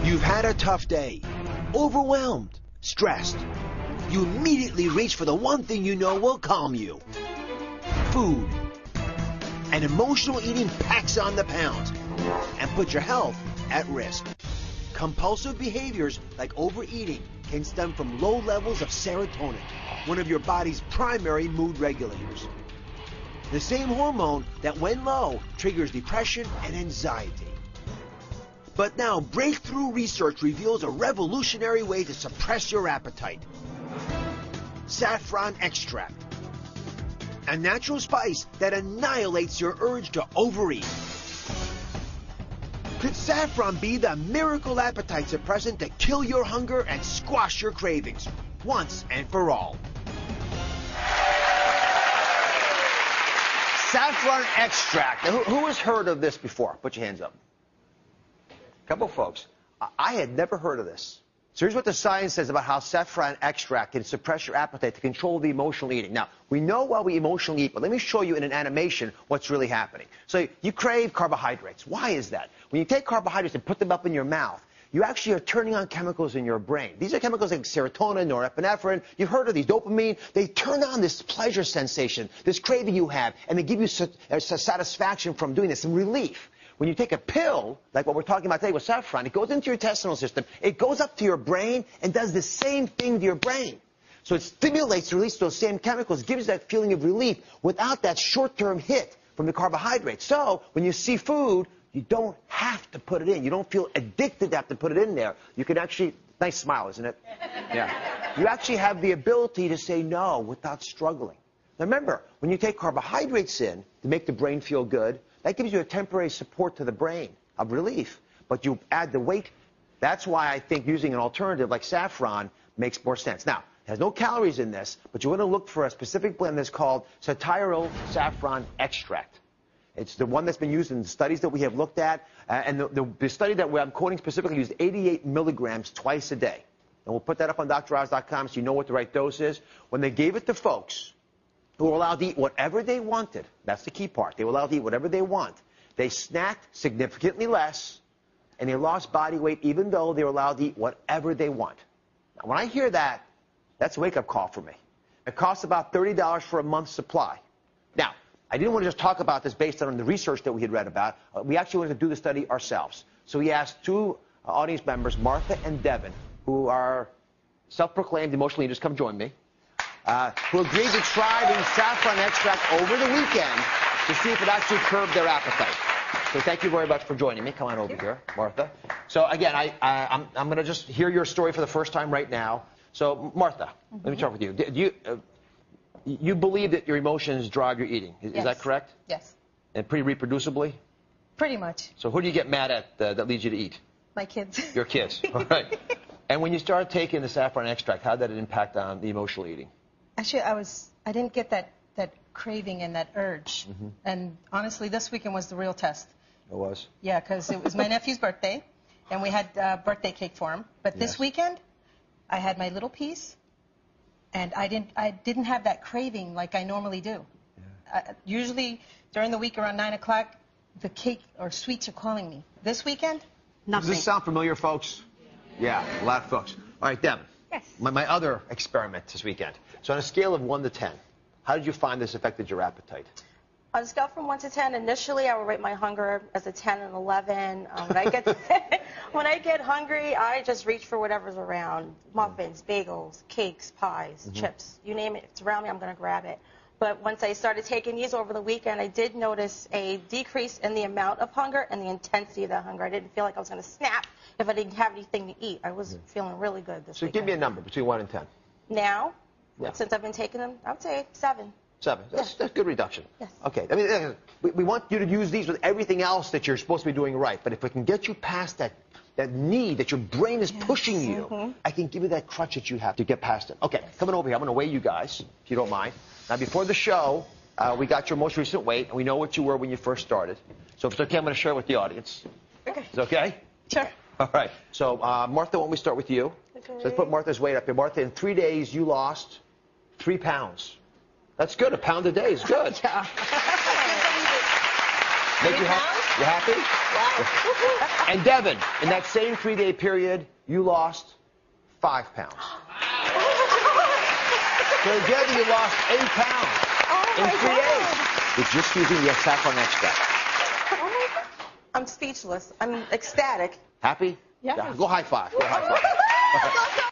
You've had a tough day, overwhelmed, stressed. You immediately reach for the one thing you know will calm you. Food. And emotional eating packs on the pounds and puts your health at risk. Compulsive behaviors like overeating can stem from low levels of serotonin, one of your body's primary mood regulators. The same hormone that, when low, triggers depression and anxiety. But now, breakthrough research reveals a revolutionary way to suppress your appetite. Saffron extract. A natural spice that annihilates your urge to overeat. Could saffron be the miracle appetite suppressant to kill your hunger and squash your cravings, once and for all? Saffron extract. Now, who has heard of this before? Put your hands up. Couple folks. I had never heard of this. So here's what the science says about how saffron extract can suppress your appetite to control the emotional eating. Now, we know why we emotionally eat, but let me show you in an animation what's really happening. So you crave carbohydrates. Why is that? When you take carbohydrates and put them up in your mouth, you actually are turning on chemicals in your brain. These are chemicals like serotonin, norepinephrine. You've heard of these, dopamine. They turn on this pleasure sensation, this craving you have, and they give you satisfaction from doing this, some relief. When you take a pill, like what we're talking about today with saffron, it goes into your intestinal system, it goes up to your brain and does the same thing to your brain. So it stimulates the release of those same chemicals, gives that feeling of relief without that short-term hit from the carbohydrates. So when you see food, you don't have to put it in. You don't feel addicted to have to put it in there. You can actually, nice smile, isn't it? Yeah. You actually have the ability to say no without struggling. Now remember, when you take carbohydrates in to make the brain feel good, that gives you a temporary support to the brain of relief. But you add the weight. That's why I think using an alternative like saffron makes more sense. Now, it has no calories in this, but you want to look for a specific blend that's called satyryl saffron extract. It's the one that's been used in the studies that we have looked at. And the study that I'm quoting specifically used 88 milligrams twice a day. And we'll put that up on droz.com so you know what the right dose is. When they gave it to folks who were allowed to eat whatever they wanted, that's the key part. They were allowed to eat whatever they want. They snacked significantly less, and they lost body weight even though they were allowed to eat whatever they want. Now, when I hear that, that's a wake-up call for me. It costs about $30 for a month's supply. Now, I didn't want to just talk about this based on the research that we had read about. We actually wanted to do the study ourselves. So we asked two audience members, Martha and Devin, who are self-proclaimed emotional eaters, come join me, who agreed to try the saffron extract over the weekend to see if it actually curbed their appetite. So thank you very much for joining me. Come on over here, Martha. So again, I'm going to just hear your story for the first time right now. So Martha, let me start with you. You believe that your emotions drive your eating. Is that correct? Yes. And pretty reproducibly? Pretty much. So who do you get mad at that leads you to eat? My kids. Your kids. All right. And when you started taking the saffron extract, how did it impact on the emotional eating? Actually, I didn't get that craving and that urge. And honestly, this weekend was the real test. It was? Yeah, because it was my nephew's birthday, and we had birthday cake for him. But this weekend, I had my little piece, and I didn't have that craving like I normally do. Yeah. Usually during the week around 9 o'clock, the cake or sweets are calling me. This weekend, nothing. Does this sound familiar, folks? Yeah, a lot of folks. All right, Deb. Yes. My other experiment this weekend. So on a scale of 1 to 10, how did you find this affected your appetite? On a scale from 1 to 10, initially I would rate my hunger as a 10 and 11. When I get hungry, I just reach for whatever's around. Muffins, bagels, cakes, pies, chips. You name it, if it's around me, I'm going to grab it. But once I started taking these over the weekend, I did notice a decrease in the amount of hunger and the intensity of that hunger. I didn't feel like I was going to snap if I didn't have anything to eat. I was feeling really good this weekend. So give me a number between 1 and 10. Now, since I've been taking them, I would say 7. 7. That's good reduction. Yes. Okay. I mean, we want you to use these with everything else that you're supposed to be doing right. But if we can get you past that need that your brain is pushing you, I can give you that crutch that you have to get past it. Okay. Coming over here, I'm going to weigh you guys, if you don't mind. Now, before the show, we got your most recent weight, and we know what you were when you first started. So if it's okay, I'm going to share with the audience. Okay. Is it okay? Sure. All right. So, Martha, why don't we start with you? Okay. So let's put Martha's weight up here. Martha, in 3 days, you lost 3 pounds. That's good. A pound a day is good. Yeah. Make you You happy? Wow. And Devin, in that same 3-day period, you lost 5 pounds. So together you lost 8 pounds in 3 days. It's just using the saffron extract. Oh my God. I'm speechless. I'm ecstatic. Happy? Yes. Go high five. Go high five.